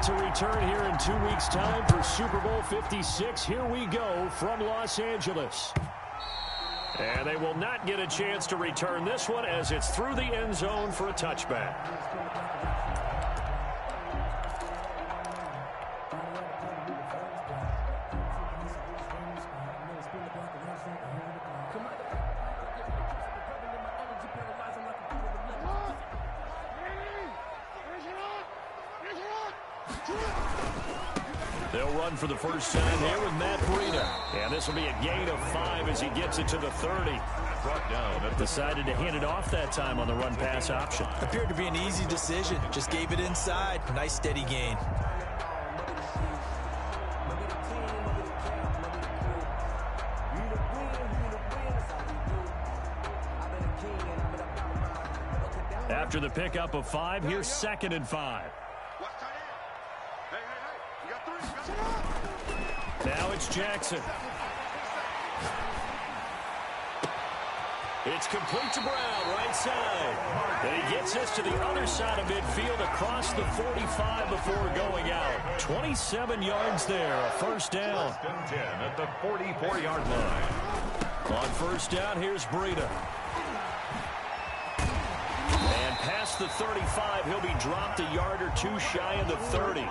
set to return here in 2 weeks' time for Super Bowl 56. Here we go from Los Angeles. And they will not get a chance to return this one as it's through the end zone for a touchback. They'll run for the first time here with Matt Breida. And this will be a gain of 5 as he gets it to the 30. Brought down. Decided to hand it off that time on the run-pass option. Appeared to be an easy decision. Just gave it inside. Nice steady gain. After the pickup of 5, here's 2nd and 5. Now it's Jackson. It's complete to Brown, right side. And he gets this to the other side of midfield across the 45 before going out. 27 yards there, a first down. 10 at the 44-yard line. On first down, here's Breida. And past the 35, he'll be dropped a yard or 2 shy of the 30.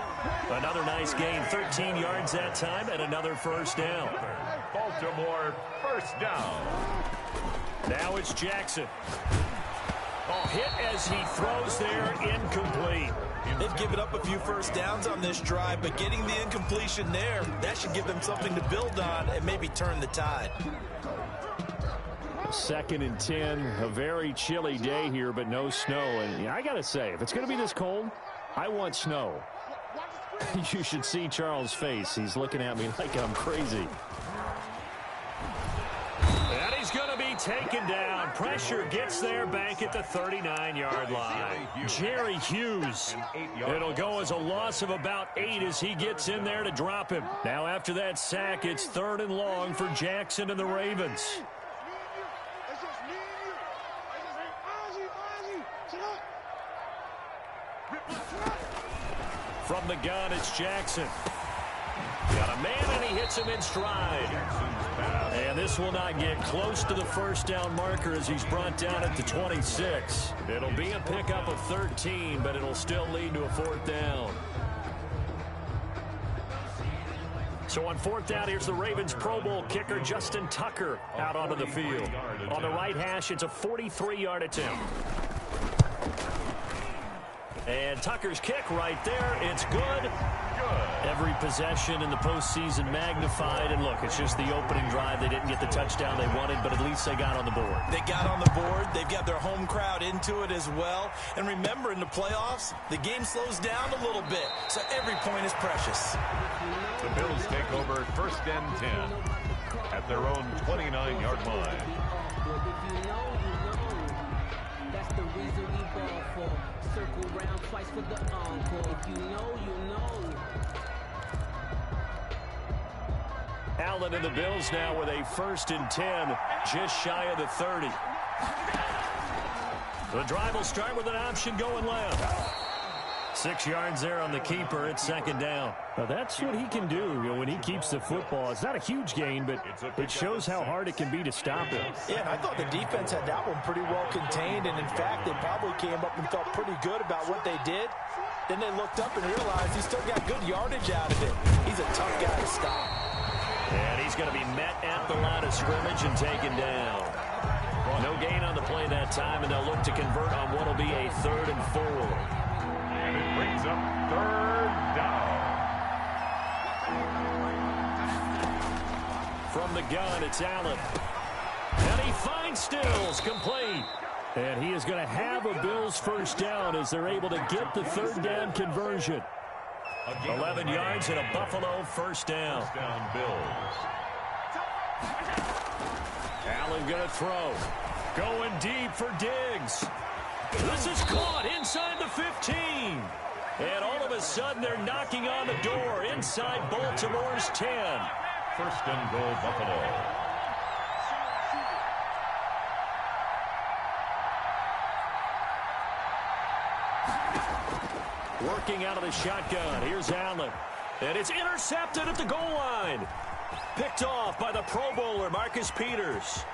Another nice gain, 13 yards that time, and another first down. Baltimore, first down. Now it's Jackson. Oh, hit as he throws there, incomplete. They've given up a few first downs on this drive, but getting the incompletion there, that should give them something to build on and maybe turn the tide. 2nd and 10, a very chilly day here, but no snow. And I got to say, if it's going to be this cold, I want snow. You should see Charles' face. He's looking at me like I'm crazy. And he's going to be taken down. Pressure gets there back at the 39-yard line. Jerry Hughes. It'll go as a loss of about 8 as he gets in there to drop him. Now after that sack, it's 3rd and long for Jackson and the Ravens. From the gun, it's Jackson. Got a man, and he hits him in stride. And this will not get close to the first down marker as he's brought down at the 26. It'll be a pickup of 13, but it'll still lead to a 4th down. So on 4th down, here's the Ravens Pro Bowl kicker, Justin Tucker, out onto the field. On the right hash, it's a 43-yard attempt. And Tucker's kick right there. It's good. Every possession in the postseason magnified. And look, it's just the opening drive. They didn't get the touchdown they wanted, but at least they got on the board. They got on the board. They've got their home crowd into it as well. And remember, in the playoffs, the game slows down a little bit. So every point is precious. The Bills take over 1st and 10 at their own 29-yard line. That's the reason we ball for. Circle round twice for the encore. If you know, you know. Allen and the Bills now with a 1st and 10, just shy of the 30. The drive will start with an option going left. 6 yards there on the keeper. It's 2nd down. Now that's what he can do, when he keeps the football. It's not a huge gain, but it shows how hard it can be to stop him. Yeah, and I thought the defense had that one pretty well contained, and in fact, they probably came up and felt pretty good about what they did. Then they looked up and realized he still got good yardage out of it. He's a tough guy to stop. And he's going to be met at the line of scrimmage and taken down. No gain on the play that time, and they'll look to convert on what will be a 3rd and 4. And it brings up 3rd down. From the gun, it's Allen. And he finds Stills, complete. And he is going to have a Bills first down as they're able to get the 3rd down conversion. 11 yards and a Buffalo first down. First down, Bills. Allen going to throw. Going deep for Diggs. This is caught inside the 15. And all of a sudden, they're knocking on the door inside Baltimore's 10. 1st and goal, Buffalo. Working out of the shotgun. Here's Allen. And it's intercepted at the goal line. Picked off by the Pro Bowler, Marcus Peters.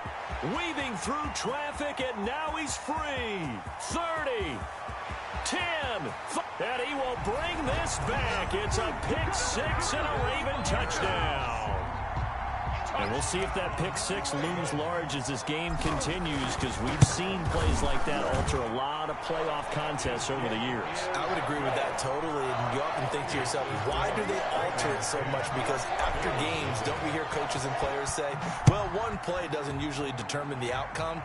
Weaving through traffic, and now he's free. 30, 10, and he will bring this back. It's a pick six and a Raven touchdown. And we'll see if that pick six looms large as this game continues, because we've seen plays like that alter a lot of playoff contests over the years. I would agree with that totally. And you often think to yourself, why do they alter it so much? Because after games, don't we hear coaches and players say, well, one play doesn't usually determine the outcome.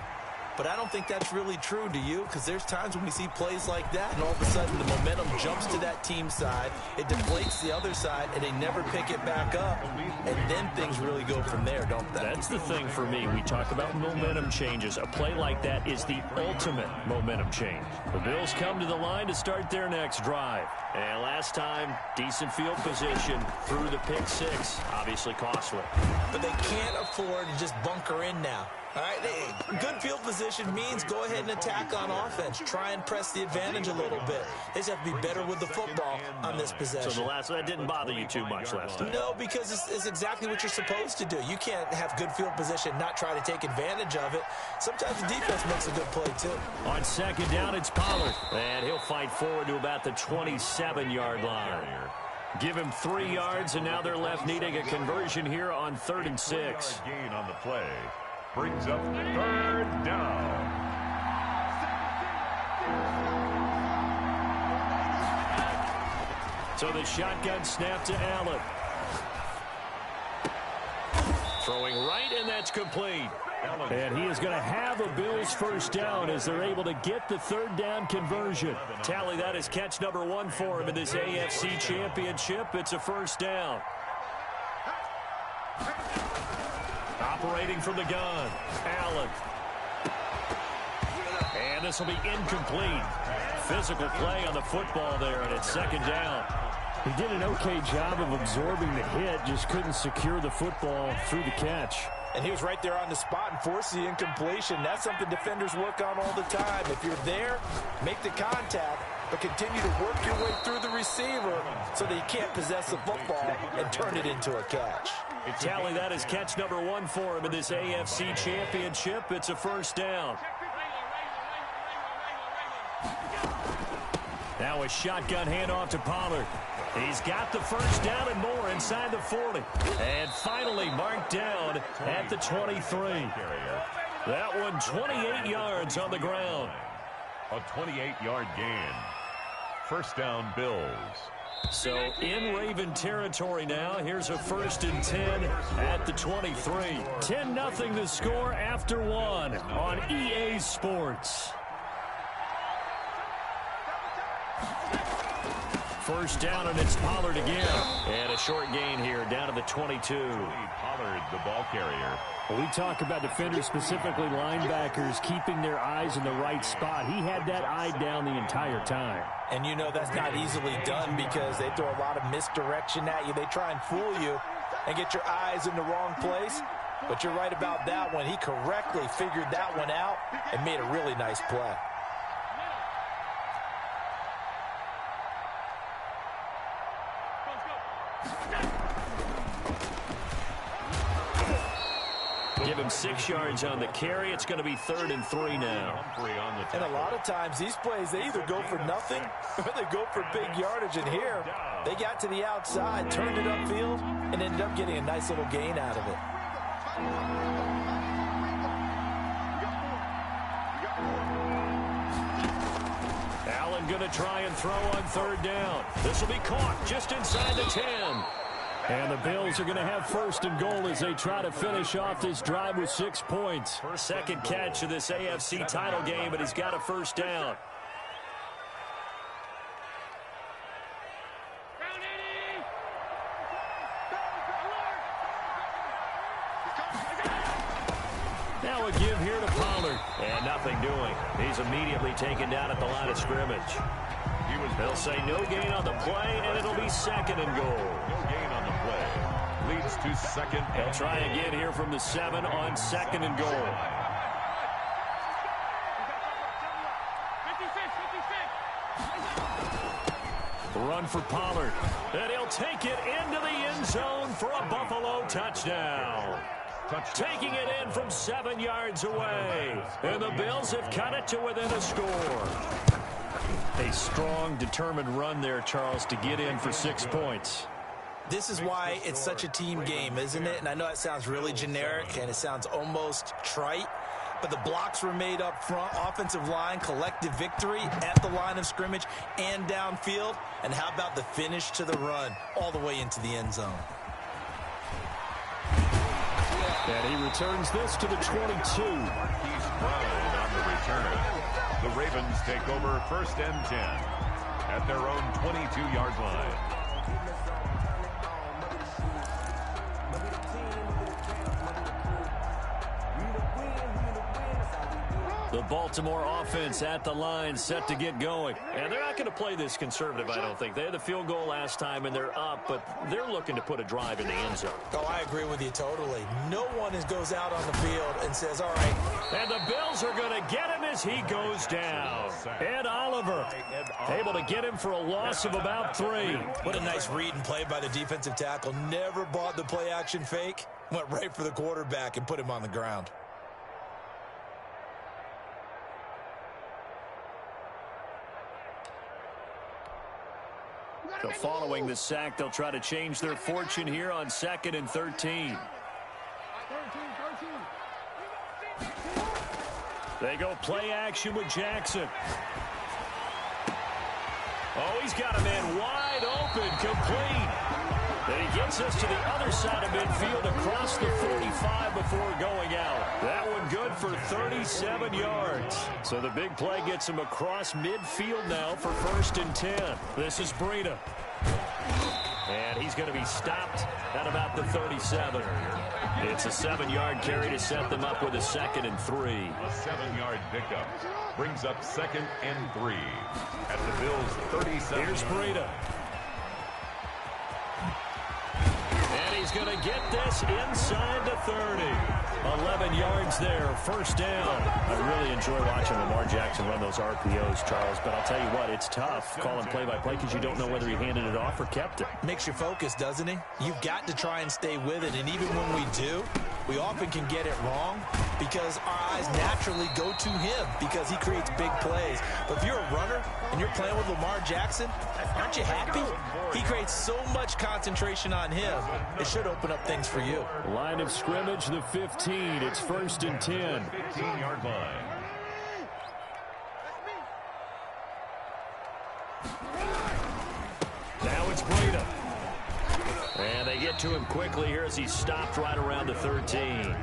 But I don't think that's really true, do you? Because there's times when we see plays like that, and all of a sudden the momentum jumps to that team side, it deflates the other side, and they never pick it back up. And then things really go from there, don't they? That's the thing for me. We talk about momentum changes. A play like that is the ultimate momentum change. The Bills come to the line to start their next drive. And last time, decent field position through the pick six. Obviously costly. But they can't afford to just bunker in now. All right, good field position means go ahead and attack on offense. Try and press the advantage a little bit. They just have to be better with the football on this possession. So that didn't bother you too much last time? No, because it's exactly what you're supposed to do. You can't have good field position, not try to take advantage of it. Sometimes the defense makes a good play, too. On second down, it's Pollard. And he'll fight forward to about the 27-yard line. Give him 3 yards, and now they're left needing a conversion here on 3rd and 6. Gain on the play. Brings up 3rd down. So the shotgun snap to Allen. Throwing right, and that's complete. And he is going to have a Bills first down as they're able to get the 3rd down conversion. Tally that as catch number 1 for him in this AFC Championship. It's a first down. Operating from the gun, Allen. And this will be incomplete. Physical play on the football there, and it's 2nd down. He did an okay job of absorbing the hit, just couldn't secure the football through the catch. And he was right there on the spot and forced the incompletion. That's something defenders work on all the time. If you're there, make the contact, but continue to work your way through the receiver so that you can't possess the football and turn it into a catch. Tally that as catch number 1 for him in this AFC Championship. It's a first down. Now a shotgun handoff to Pollard. He's got the first down and more inside the 40. And finally marked down at the 23. That one 28 yards on the ground. A 28-yard gain. First down, Bills. So in Raven territory now. Here's a 1st and 10 at the 23. 10-0 the score after 1 on EA Sports. First down, and it's Pollard again. And a short gain here down to the 22. Pollard, the ball carrier. Well, we talk about defenders, specifically linebackers, keeping their eyes in the right spot. He had that eye down the entire time. And you know that's not easily done because they throw a lot of misdirection at you. They try and fool you and get your eyes in the wrong place. But you're right about that one. He correctly figured that one out and made a really nice play. Give him 6 yards on the carry. It's going to be 3rd and 3 now. And a lot of times these plays, they either go for nothing or they go for big yardage. And here, they got to the outside, turned it upfield, and ended up getting a nice little gain out of it. Allen going to try and throw on 3rd down. This will be caught just inside the 10. And the Bills are going to have 1st and goal as they try to finish off this drive with 6 points. 2nd catch of this AFC title game, but he's got a first down. Now a give here to Pollard. And nothing doing. He's immediately taken down at the line of scrimmage. They'll say no gain on the play, and it'll be 2nd and goal. No gain on the play. Leads to 2nd. They'll try again here from the 7 on 2nd and goal. Run for Pollard. And he'll take it into the end zone for a Buffalo touchdown. Taking it in from 7 yards away. And the Bills have cut it to within a score. A strong, determined run there, Charles, to get in for 6 points. This is why it's such a team game, isn't it? And I know it sounds really generic and it sounds almost trite, but the blocks were made up front, offensive line, collective victory at the line of scrimmage and downfield. And how about the finish to the run all the way into the end zone? And he returns this to the 22. He's Brown on the return. The Ravens take over 1st and 10 at their own 22-yard line. The Baltimore offense at the line, set to get going. And they're not going to play this conservative, I don't think. They had the field goal last time, and they're up, but they're looking to put a drive in the end zone. Oh, I agree with you totally. No one goes out on the field and says, all right. And the Bills are going to get him as he goes down. Ed Oliver able to get him for a loss of about 3. What a nice read and play by the defensive tackle. Never bought the play-action fake. Went right for the quarterback and put him on the ground. So following the sack, they'll try to change their fortune here on 2nd and 13. They go play action with Jackson. Oh, he's got a man wide open, complete. And he gets us to the other side of midfield across the 45 before going out. That one good for 37 yards. So the big play gets him across midfield now for 1st and 10. This is Breida. And he's going to be stopped at about the 37. It's a 7-yard carry to set them up with a 2nd and 3. A 7-yard pickup brings up 2nd and 3 at the Bills' 37. Here's Breida. And he's going to get this inside the 30. 11 yards there, 1st down. I really enjoy watching Lamar Jackson run those RPOs, Charles, but I'll tell you what, it's tough calling play-by-play because you don't know whether he handed it off or kept it. Makes you focus, doesn't he? You've got to try and stay with it, and even when we do, we often can get it wrong because our eyes naturally go to him because he creates big plays. But if you're a runner and you're playing with Lamar Jackson, aren't you happy? He creates so much concentration on him. It should open up things for you. Line of scrimmage, the 15. It's 1st and 10. 15-yard line. Now it's Breida. And they get to him quickly here as he's stopped right around the 13.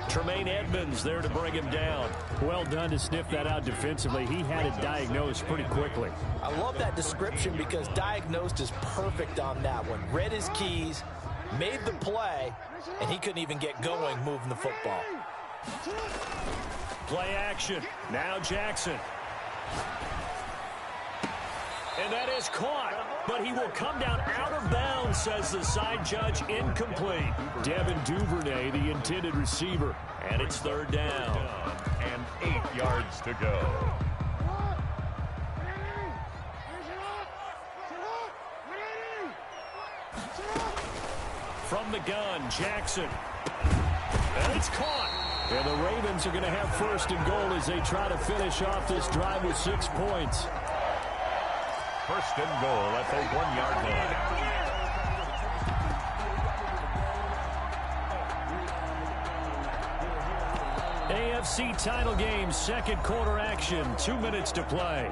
Tremaine Edmonds there to bring him down. Well done to sniff that out defensively. He had it diagnosed pretty quickly. I love that description because diagnosed is perfect on that one. Read his keys, made the play, and he couldn't even get going moving the football. Play action. Now Jackson. And that is caught, but he will come down out of bounds, says the side judge, incomplete. Devin Duvernay, the intended receiver, and it's 3rd down. And 8 yards to go. From the gun, Jackson. And it's caught. And the Ravens are going to have 1st and goal as they try to finish off this drive with 6 points. 1st and goal at the 1-yard line. AFC title game, 2nd quarter action, 2 minutes to play.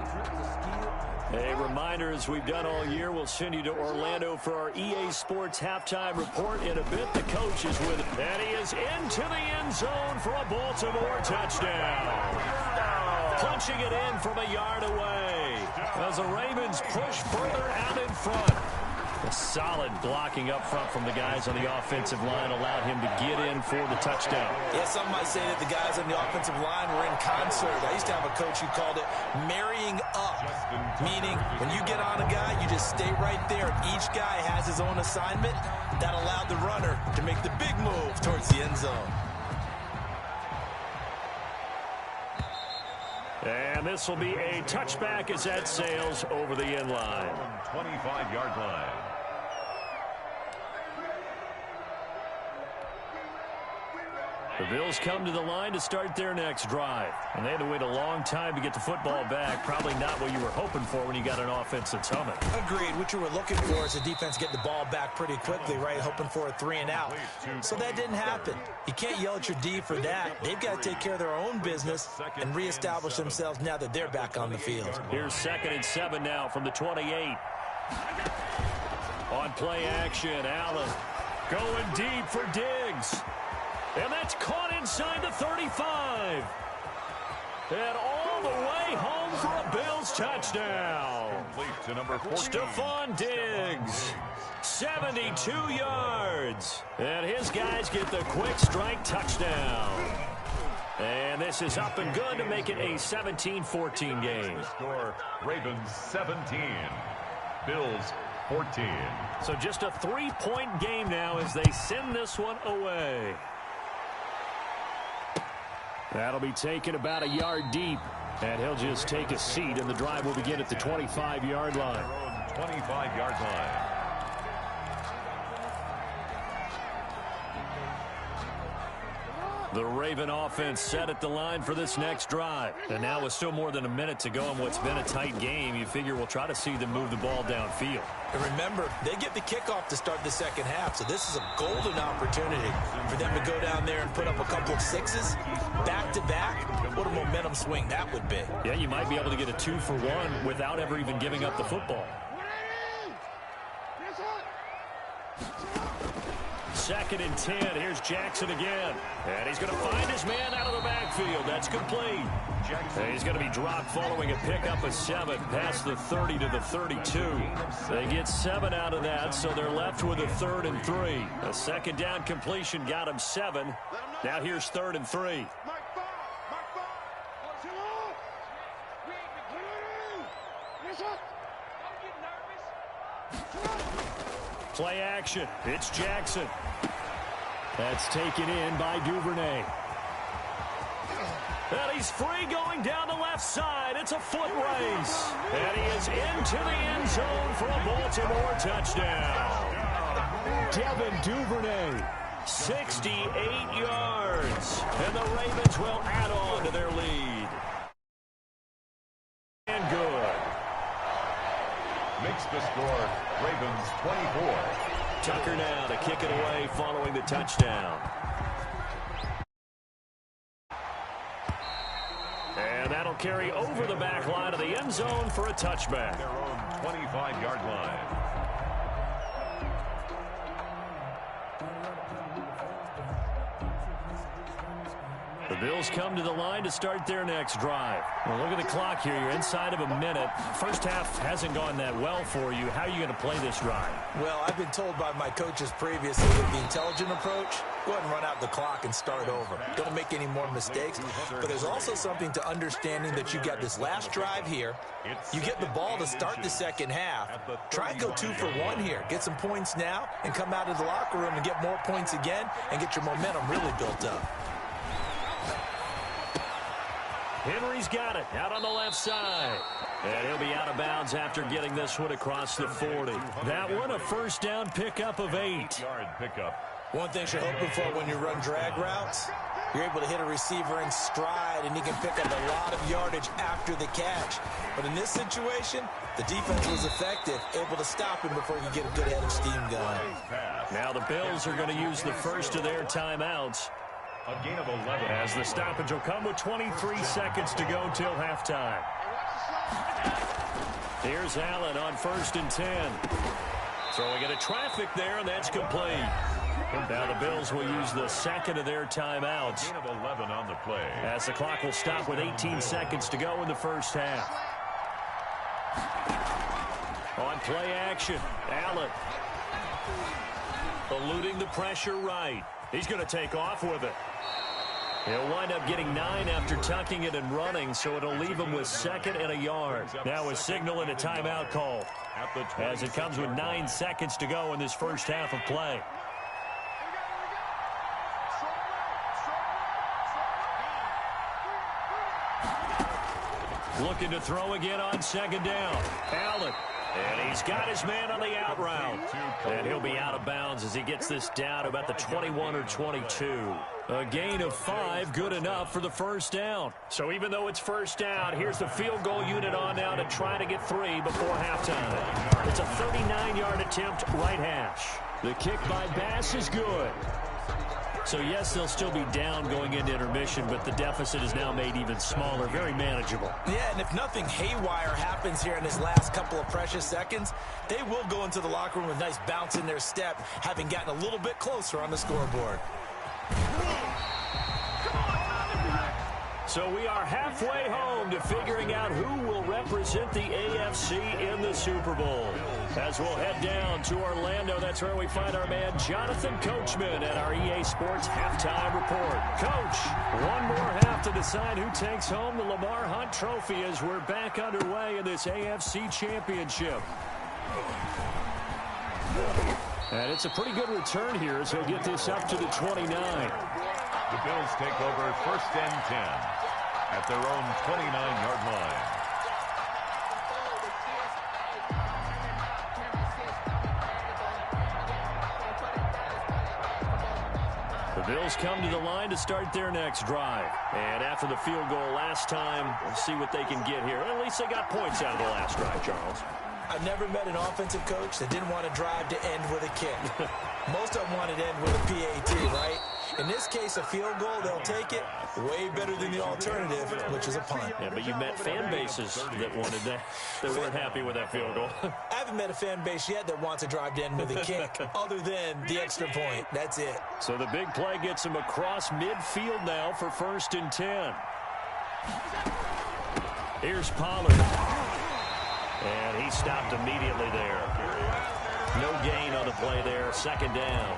A reminder, as we've done all year, we'll send you to Orlando for our EA Sports halftime report in a bit. The coach is with him. And he is into the end zone for a Baltimore touchdown. Punching it in from a yard away as the Ravens push further out in front. A solid blocking up front from the guys on the offensive line allowed him to get in for the touchdown. Yeah, some might say that the guys on the offensive line were in concert. I used to have a coach who called it marrying up, meaning when you get on a guy, you just stay right there. Each guy has his own assignment. That allowed the runner to make the big move towards the end zone. And And this will be a touchback as that sails over the end line. 25-yard line. The Bills come to the line to start their next drive. And they had to wait a long time to get the football back. Probably not what you were hoping for when you got an offense that's humming. Agreed. What you were looking for is the defense getting the ball back pretty quickly, right? Hoping for a 3 and out. So that didn't happen. You can't yell at your D for that. They've got to take care of their own business and reestablish themselves now that they're back on the field. Here's 2nd and 7 now from the 28. On play action, Allen going deep for Diggs. And that's caught inside the 35. And all the way home for a Bills touchdown. To number 14. Stephon Diggs, 72 yards. And his guys get the quick strike touchdown. And this is up and good to make it a 17-14 game. Score, Ravens 17, Bills 14. So just a 3-point game now as they send this one away. That'll be taken about a yard deep. And he'll just take a seat, and the drive will begin at the 25-yard line. 25-yard line. The Raven offense set at the line for this next drive. And now with still more than a minute to go in what's been a tight game, you figure we'll try to see them move the ball downfield. And remember, they get the kickoff to start the second half, so this is a golden opportunity for them to go down there and put up a couple of sixes back-to-back. What a momentum swing that would be. Yeah, you might be able to get a 2-for-1 without ever even giving up the football. 2nd and 10. Here's Jackson again. And he's going to find his man out of the backfield. That's complete. And he's going to be dropped following a pickup of 7 past the 30 to the 32. They get 7 out of that, so they're left with a 3rd and 3. A second down completion got him 7. Now here's 3rd and 3. Play action. It's Jackson. That's taken in by Duvernay. And he's free going down the left side. It's a foot race. And he is into the end zone for a Baltimore touchdown. Devin Duvernay, 68 yards. And the Ravens will add on to their lead. And good. Makes the score, Ravens 24. Tucker now to kick it away following the touchdown. And that'll carry over the back line of the end zone for a touchback. Their own 25-yard line. The Bills come to the line to start their next drive. Well, look at the clock here. You're inside of a minute. First half hasn't gone that well for you. How are you going to play this drive? Well, I've been told by my coaches previously that the intelligent approach, go ahead and run out the clock and start over. Don't make any more mistakes. But there's also something to understanding that you got this last drive here. You get the ball to start the second half. Try and go 2-for-1 here. Get some points now and come out of the locker room and get more points again and get your momentum really built up. Henry's got it out on the left side. And he'll be out of bounds after getting this one across the 40. That one a first down pickup of 8. Yard pickup. One thing you're hoping for when you run drag routes, you're able to hit a receiver in stride and he can pick up a lot of yardage after the catch. But in this situation, the defense was effective, able to stop him before he could get a good head of steam going. Now the Bills are going to use the first of their timeouts. A gain of 11. As the stoppage will come with 23 seconds to go till halftime. Here's Allen on 1st and 10. Throwing into traffic there, and that's complete. Now the Bills will use the second of their timeouts. Gain of 11 on the play. As the clock will stop with 18 seconds to go in the first half. On play action, Allen. Eluding the pressure right. He's going to take off with it. He'll wind up getting 9 after tucking it and running, so it'll leave him with 2nd and a yard. Now a signal and a timeout call as it comes with 9 seconds to go in this first half of play. Looking to throw again on second down. Allen. And he's got his man on the out route. And he'll be out of bounds as he gets this down to about the 21 or 22. A gain of 5, good enough for the first down. So even though it's first down, here's the field goal unit on now to try to get 3 before halftime. It's a 39-yard attempt, right hash. The kick by Bass is good. So, yes, they'll still be down going into intermission, but the deficit is now made even smaller, very manageable. Yeah, and if nothing haywire happens here in this last couple of precious seconds, they will go into the locker room with a nice bounce in their step, having gotten a little bit closer on the scoreboard. So we are halfway home to figuring out who will represent the AFC in the Super Bowl. As we'll head down to Orlando, that's where we find our man Jonathan Coachman at our EA Sports Halftime Report. Coach, one more half to decide who takes home the Lamar Hunt Trophy as we're back underway in this AFC Championship. And it's a pretty good return here as he'll get this up to the 29. The Bills take over first and 10 at their own 29-yard line. The Bills come to the line to start their next drive. And after the field goal last time, we'll see what they can get here. At least they got points out of the last drive, Charles. I've never met an offensive coach that didn't want to drive to end with a kick. Most of them wanted to end with a PAT, right? In this case, a field goal, they'll take it. Way better than the alternative, which is a punt. Yeah, but you met fan bases that wanted that, that weren't happy with that field goal. I haven't met a fan base yet that wants to drive to end with a kick, other than the extra point. That's it. So the big play gets him across midfield now for first and 10. Here's Pollard. And he stopped immediately there. No gain on the play there. Second down.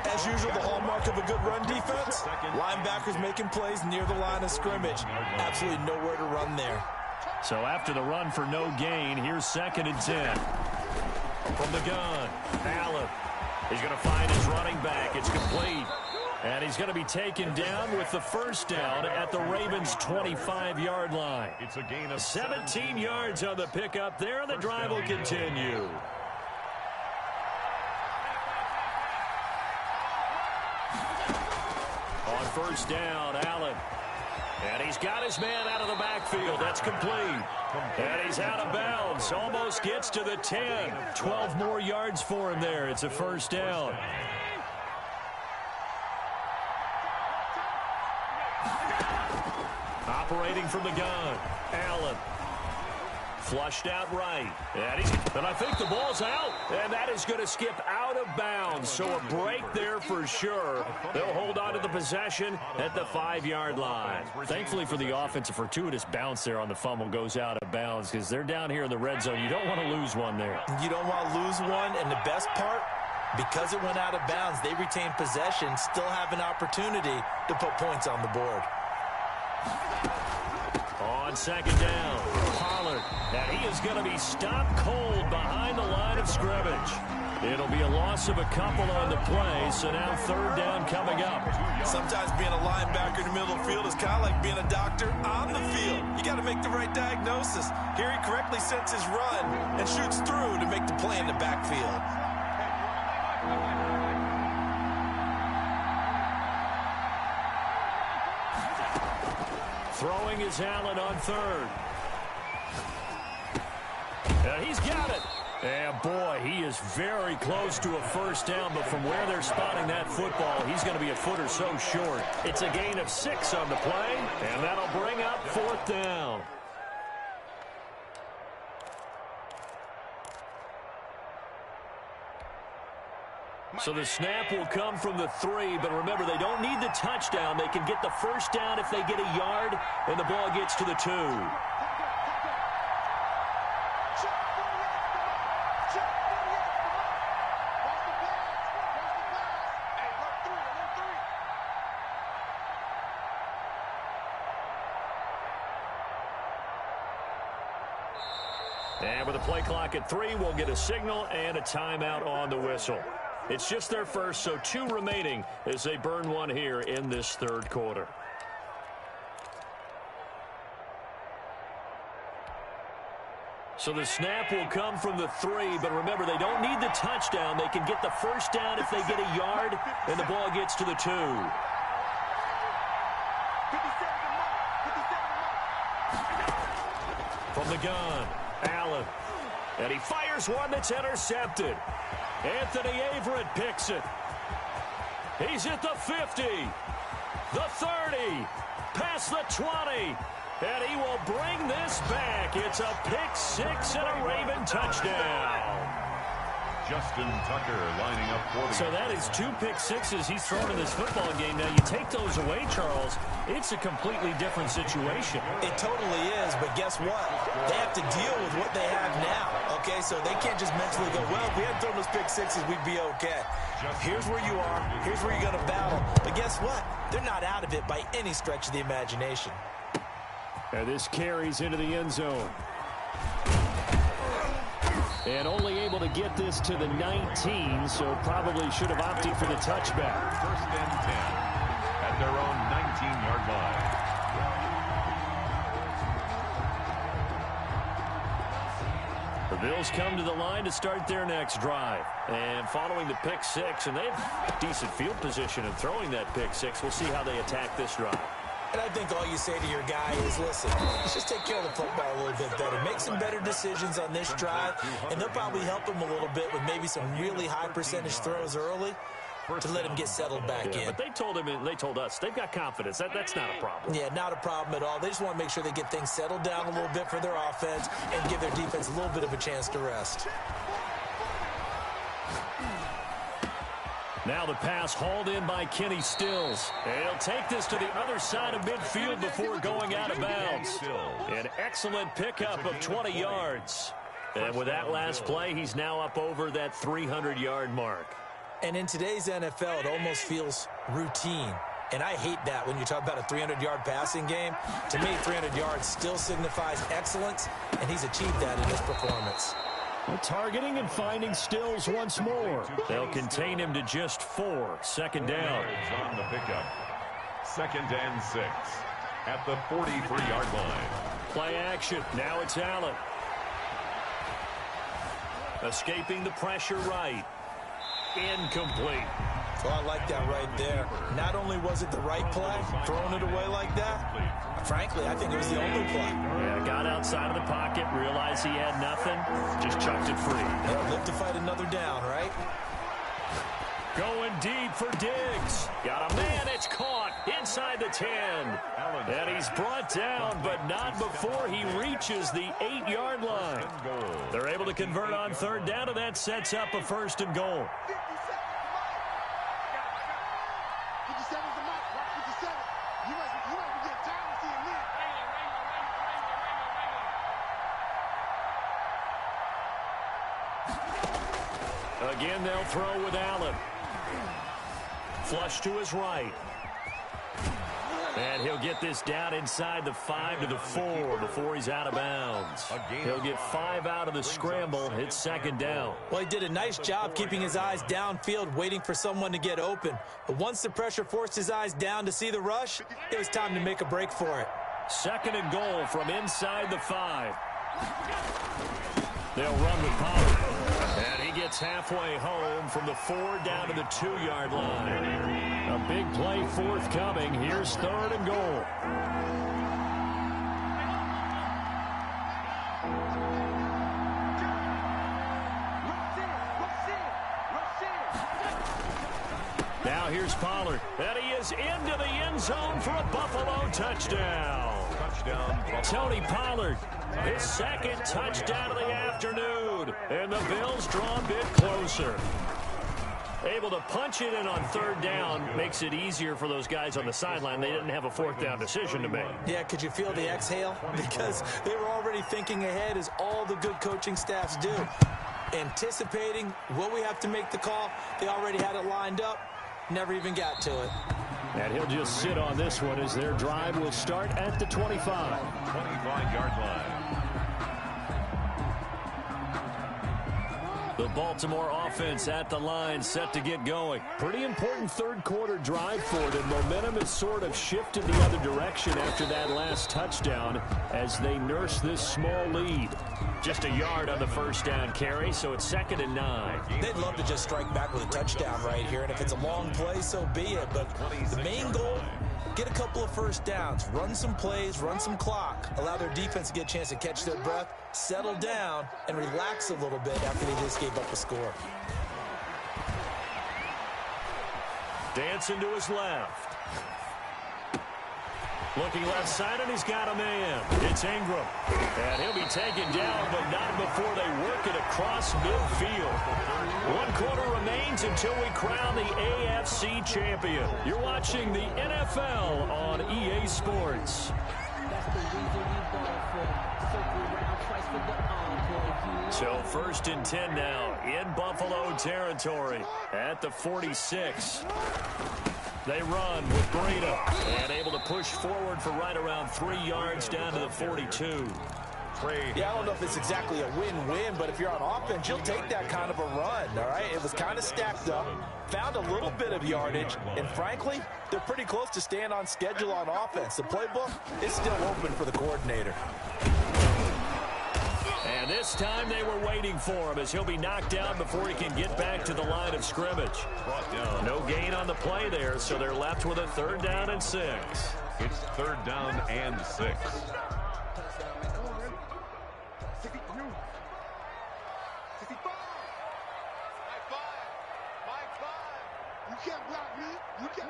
As usual, the hallmark of a good run defense, linebackers making plays near the line of scrimmage. Absolutely nowhere to run there. So after the run for no gain, here's second and 10. From the gun, Allen. He's going to find his running back. It's complete. And he's going to be taken down with the first down at the Ravens' 25-yard line. It's a gain of 17 yards on the pickup there. The drive will continue. On first down, Allen. And he's got his man out of the backfield. That's complete. And he's out of bounds. Almost gets to the 10. 12 more yards for him there. It's a first down. Operating from the gun, Allen. Flushed out right. And I think the ball's out. And that is going to skip out of bounds. So a break there for sure. They'll hold on to the possession at the 5-yard line. Thankfully for the offense, a fortuitous bounce there on the fumble goes out of bounds because they're down here in the red zone. You don't want to lose one there. You don't want to lose one. And the best part, because it went out of bounds, they retain possession, still have an opportunity to put points on the board. On second down, Pollard. And he is going to be stopped cold behind the line of scrimmage. It'll be a loss of a couple on the play, so now third down coming up. Sometimes being a linebacker in the middle of the field is kind of like being a doctor on the field. You got to make the right diagnosis. Here he correctly sets his run and shoots through to make the play in the backfield. Throwing is Allen on third. And he's got it. And boy, he is very close to a first down, but from where they're spotting that football, he's going to be a foot or so short. It's a gain of 6 on the play, and that'll bring up fourth down. So the snap will come from the 3, but remember, they don't need the touchdown. They can get the first down if they get a yard, and the ball gets to the 2. And with a play clock at 3, we'll get a signal and a timeout on the whistle. It's just their first, so 2 remaining as they burn one here in this third quarter. So the snap will come from the 3, but remember, they don't need the touchdown. They can get the first down if they get a yard, and the ball gets to the 2. From the gun, Allen. And he fires one that's intercepted. Anthony Averett picks it. He's at the 50, the 30, past the 20. And he will bring this back. It's a pick-6 and a Raven touchdown. Justin Tucker lining up for the... So that is 2 pick-6s he's thrown in this football game. Now, you take those away, Charles, it's a completely different situation. It totally is, but guess what? They have to deal with what they have now, okay? So they can't just mentally go, well, if we hadn't thrown those pick-6s, we'd be okay. Here's where you are. Here's where you're going to battle. But guess what? They're not out of it by any stretch of the imagination. And this carries into the end zone. And only able to get this to the 19, so probably should have opted for the touchback. First and 10 at their own 19-yard line. The Bills come to the line to start their next drive. And following the pick-6, and they have decent field position in throwing that pick-6. We'll see how they attack this drive. And I think all you say to your guy is, listen, let's just take care of the football a little bit better. Make some better decisions on this drive, and they'll probably help him a little bit with maybe some really high percentage throws early to let him get settled back in. But they told him, and they told us, they've got confidence. That's not a problem. Yeah, not a problem at all. They just want to make sure they get things settled down a little bit for their offense and give their defense a little bit of a chance to rest. Now the pass hauled in by Kenny Stills. And he'll take this to the other side of midfield before going out of bounds. An excellent pickup of 20 yards. And with that last play, he's now up over that 300-yard mark. And in today's NFL, it almost feels routine. And I hate that when you talk about a 300-yard passing game. To me, 300 yards still signifies excellence, and he's achieved that in his performance. Targeting and finding Stills once more. They'll contain him to just 4. Second down. On the pickup. 2nd and 6 at the 43-yard line. Play action. Now it's Allen. Escaping the pressure right. Incomplete. Oh, I like that right there. Not only was it the right play, throwing it away like that, frankly, I think it was the only play. Yeah, got outside of the pocket, realized he had nothing, just chucked it free. Yeah, live to fight another down, right? Going deep for Diggs. Got a man, it's caught inside the 10. And he's brought down, but not before he reaches the 8-yard line. They're able to convert on 3rd down, and that sets up a 1st and goal. Again, they'll throw with Allen. Flush to his right. And he'll get this down inside the 5 to the 4 before he's out of bounds. He'll get 5 out of the scramble. It's 2nd down. Well, he did a nice job keeping his eyes downfield, waiting for someone to get open. But once the pressure forced his eyes down to see the rush, it was time to make a break for it. 2nd and goal from inside the 5. They'll run with Pollard. And he gets halfway home from the 4 down to the 2-yard line. A big play forthcoming. Here's 3rd and goal. Now here's Pollard. And he is into the end zone for a Buffalo touchdown. Tony Pollard, his 2nd touchdown of the afternoon. And the Bills draw a bit closer. Able to punch it in on 3rd down makes it easier for those guys on the sideline. They didn't have a 4th down decision to make. Yeah, could you feel the exhale? Because they were already thinking ahead, as all the good coaching staffs do. Anticipating, will we have to make the call? They already had it lined up. Never even got to it. And he'll just sit on this one as their drive will start at the 25. 25-yard line. The Baltimore offense at the line, set to get going. Pretty important third quarter drive for them. Momentum has sort of shifted the other direction after that last touchdown as they nurse this small lead. Just a yard on the first down carry, so it's 2nd and 9. They'd love to just strike back with a touchdown right here, and if it's a long play, so be it. But the main goal, get a couple of first downs, run some plays, run some clock, allow their defense to get a chance to catch their breath, settle down, and relax a little bit after they just gave up a score. Dancing to his left. Looking left side, and he's got a man. It's Ingram. And he'll be taken down, but not before they work it across midfield. 1 quarter remains until we crown the AFC champion. You're watching the NFL on EA Sports. So 1st and 10 now in Buffalo territory at the 46. They run with Breida and able to push forward for right around 3 yards down to the 42. Yeah, I don't know if it's exactly a win-win, but if you're on offense, you'll take that kind of a run, all right? It was kind of stacked up, found a little bit of yardage, and frankly, they're pretty close to staying on schedule on offense. The playbook is still open for the coordinator. And this time they were waiting for him as he'll be knocked down before he can get back to the line of scrimmage. No gain on the play there, so they're left with a 3rd down and 6. It's 3rd down and 6. You can't block me. You can't.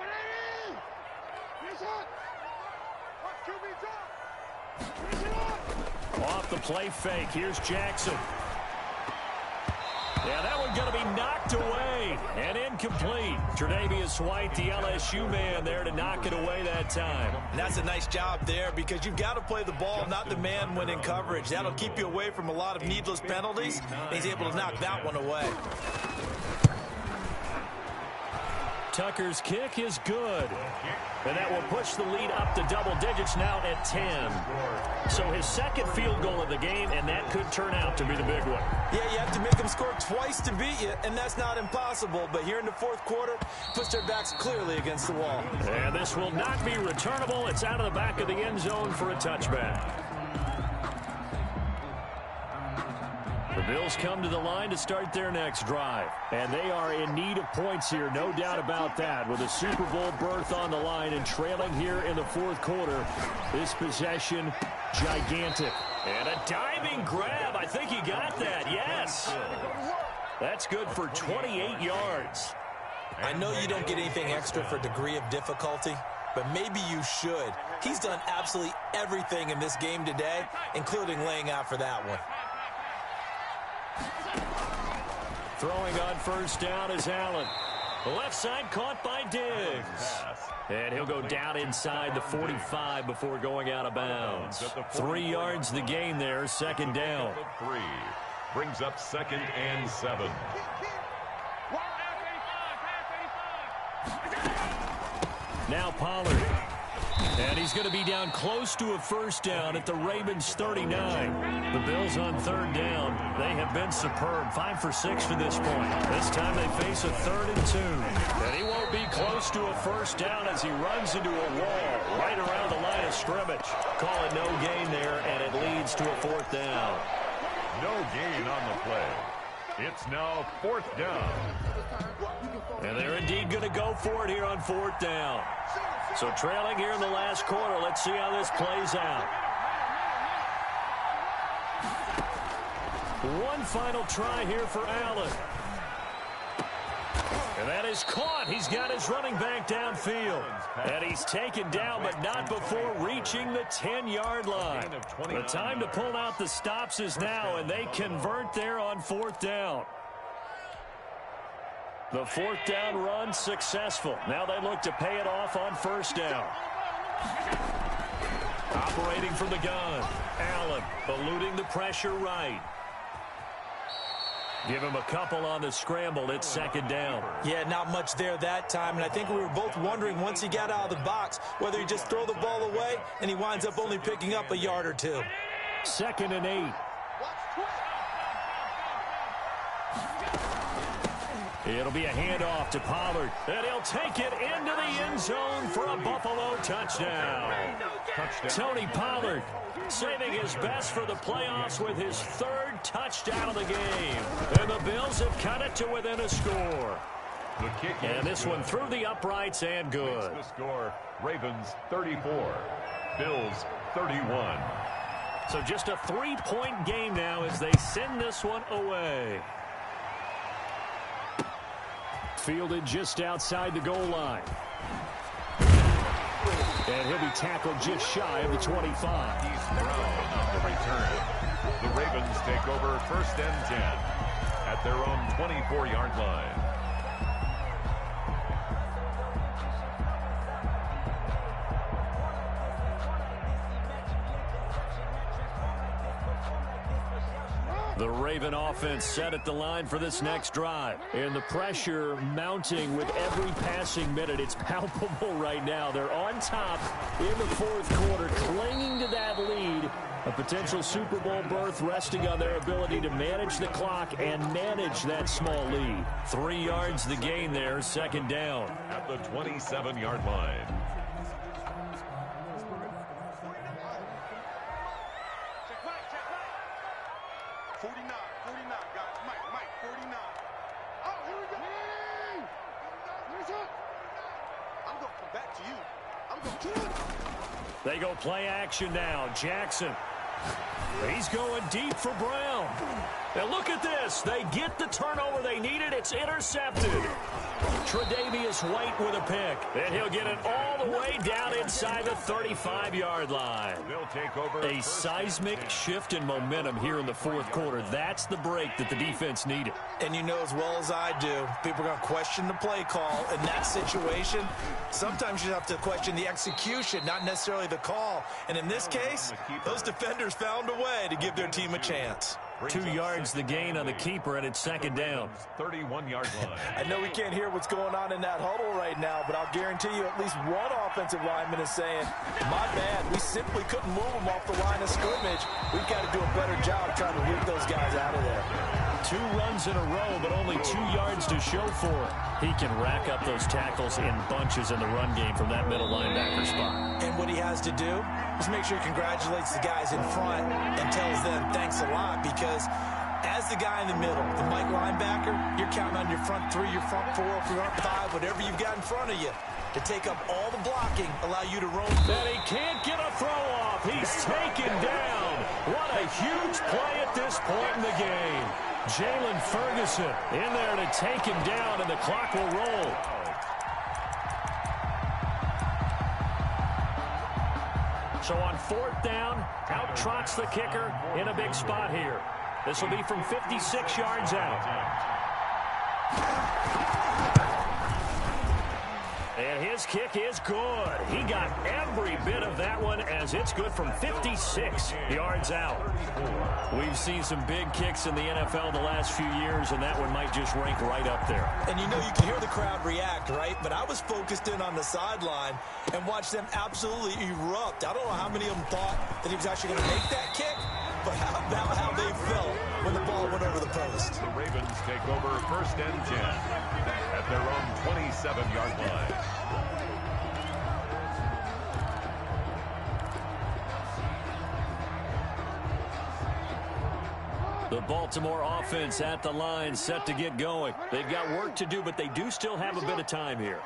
Off the play fake. Here's Jackson. Yeah, that one's going to be knocked away and incomplete. Tre'Davious White, the LSU man, there to knock it away that time. And that's a nice job there because you've got to play the ball, not the man when in coverage. That'll keep you away from a lot of needless penalties. He's able to knock that one away. Tucker's kick is good. And that will push the lead up to double digits now at 10. So his 2nd field goal of the game, and that could turn out to be the big one. Yeah, you have to make them score twice to beat you, and that's not impossible. But here in the 4th quarter, puts their backs clearly against the wall. And this will not be returnable. It's out of the back of the end zone for a touchback. The Bills come to the line to start their next drive. And they are in need of points here, no doubt about that. With a Super Bowl berth on the line and trailing here in the 4th quarter. This possession, gigantic. And a diving grab. I think he got that, yes. That's good for 28 yards. I know you don't get anything extra for degree of difficulty, but maybe you should. He's done absolutely everything in this game today, including laying out for that one. Throwing on 1st down is Allen. The left side caught by Diggs. And he'll go down inside the 45 before going out of bounds. 3 yards the gain there, 2nd down. 3 brings up 2nd and 7. Now Pollard. And he's going to be down close to a 1st down at the Ravens 39. The Bills on 3rd down. They have been superb. 5 for 6 to this point. This time they face a 3rd and 2. And he won't be close to a 1st down as he runs into a wall right around the line of scrimmage. Call it no gain there, and it leads to a 4th down. No gain on the play. It's now 4th down. And they're indeed going to go for it here on 4th down. So trailing here in the last quarter. Let's see how this plays out. One final try here for Allen. And that is caught. He's got his running back downfield. And he's taken down, but not before reaching the 10-yard line. The time to pull out the stops is now, and they convert there on 4th down. The 4th down run successful. Now they look to pay it off on 1st down. Operating from the gun. Allen eluding the pressure right. Give him a couple on the scramble. It's 2nd down. Yeah, not much there that time. And I think we were both wondering once he got out of the box whether he just throw the ball away, and he winds up only picking up a yard or 2. 2nd and 8. It'll be a handoff to Pollard, and he'll take it into the end zone for a Buffalo touchdown. Tony Pollard saving his best for the playoffs with his third touchdown of the game. And the Bills have cut it to within a score. The kick and this one through the uprights and good. The score, Ravens 34, Bills 31. So just a 3-point game now as they send this one away. Fielded just outside the goal line. And he'll be tackled just shy of the 25. He's Brown on the return. The Ravens take over 1st and 10 at their own 24-yard line. The Raven offense set at the line for this next drive. And the pressure mounting with every passing minute. It's palpable right now. They're on top in the 4th quarter, clinging to that lead. A potential Super Bowl berth resting on their ability to manage the clock and manage that small lead. 3 yards the gain there, 2nd down. At the 27-yard line. They go play action now. Jackson. He's going deep for Brown. And look at this. They get the turnover they needed. It's intercepted. Tre'Davious White with a pick. And he'll get it all the way down inside the 35-yard line. They'll take over. A seismic shift in momentum here in the 4th quarter. That's the break that the defense needed. And you know as well as I do, people are going to question the play call in that situation. Sometimes you have to question the execution, not necessarily the call. And in this case, those defenders found a way to give their team a chance. 2 yards the gain on the keeper, and it's 2nd down. 31-yard line. I know we can't hear what's going on in that huddle right now, but I'll guarantee you at least one offensive lineman is saying, my bad, we simply couldn't move them off the line of scrimmage. We've got to do a better job trying to root those guys out of there. 2 runs in a row, but only 2 yards to show for it. He can rack up those tackles in bunches in the run game from that middle linebacker spot. And what he has to do is make sure he congratulates the guys in front and tells them thanks a lot, because as the guy in the middle, the Mike linebacker, you're counting on your front 3, your front 4, front 5, whatever you've got in front of you to take up all the blocking, allow you to roam. And he can't get a throw off. He's taken down. What a huge play at this point in the game. Jalen Ferguson in there to take him down, and the clock will roll. So on 4th down, out trots the kicker in a big spot here. This will be from 56 yards out. And his kick is good. He got every bit of that one as it's good from 56 yards out. We've seen some big kicks in the NFL the last few years, and that one might just rank right up there. And you know, you can hear the crowd react, right? But I was focused in on the sideline and watched them absolutely erupt. I don't know how many of them thought that he was actually going to make that kick, but how about how they felt when the ball went over the post? The Ravens take over 1st and 10 at their own 27-yard line. The Baltimore offense at the line, set to get going. They've got work to do, but they do still have a bit of time here.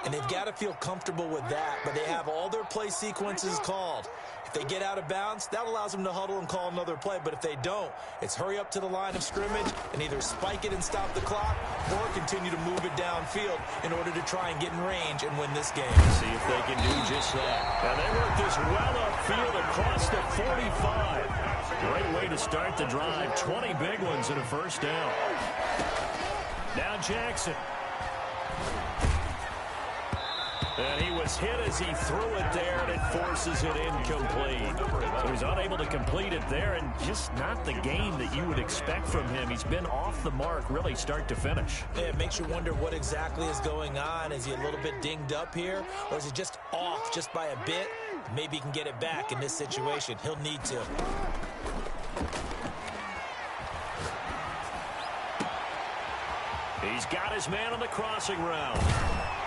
And they've got to feel comfortable with that, but they have all their play sequences called. If they get out of bounds, that allows them to huddle and call another play. But if they don't, it's hurry up to the line of scrimmage and either spike it and stop the clock or continue to move it downfield in order to try and get in range and win this game. See if they can do just that. And they work this well upfield across the 45. Great way to start the drive. 20 big ones and a 1st down. Now Jackson. And he was hit as he threw it there, and it forces it incomplete. He was unable to complete it there, and just not the game that you would expect from him. He's been off the mark, really, start to finish. Yeah, it makes you wonder what exactly is going on. Is he a little bit dinged up here, or is he just off just by a bit? Maybe he can get it back in this situation. He'll need to. He's got his man on the crossing route.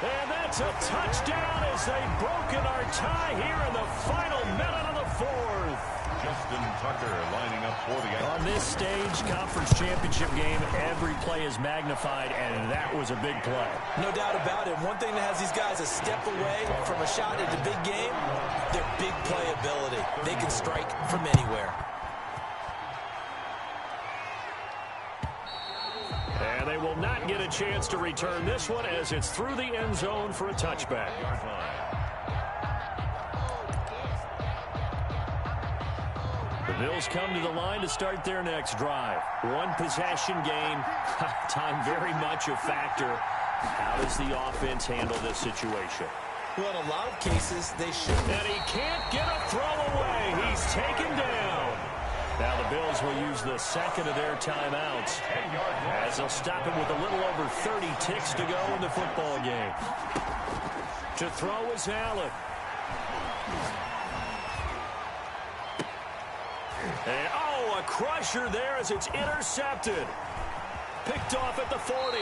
And that's a touchdown as they've broken our tie here in the final minute of the fourth. Justin Tucker lining up for the... On this stage, conference championship game, every play is magnified, and that was a big play. No doubt about it. One thing that has these guys a step away from a shot at the big game, their big playability. They can strike from anywhere. And they will not get a chance to return this one as it's through the end zone for a touchback. The Bills come to the line to start their next drive. One possession game. Time very much a factor. How does the offense handle this situation? Well, in a lot of cases, they should. And he can't get a throw away. He's taken down. Now the Bills will use the second of their timeouts as they'll stop him with a little over 30 ticks to go in the football game. To throw is Allen. And, oh, a crusher there as it's intercepted. Picked off at the 40.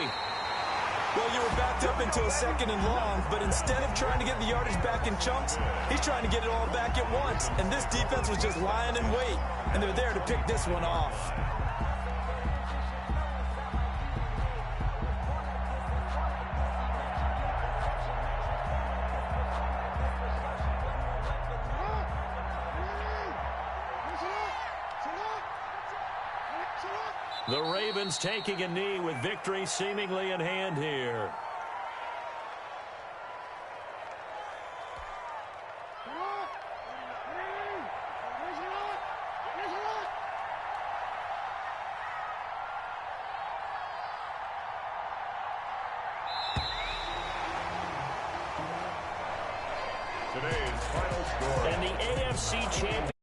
Well, you were backed up into a second and long, but instead of trying to get the yardage back in chunks, he's trying to get it all back at once. And this defense was just lying in wait, and they're there to pick this one off. The Ravens taking a knee with victory seemingly in hand here. Today's final score. And the AFC champion.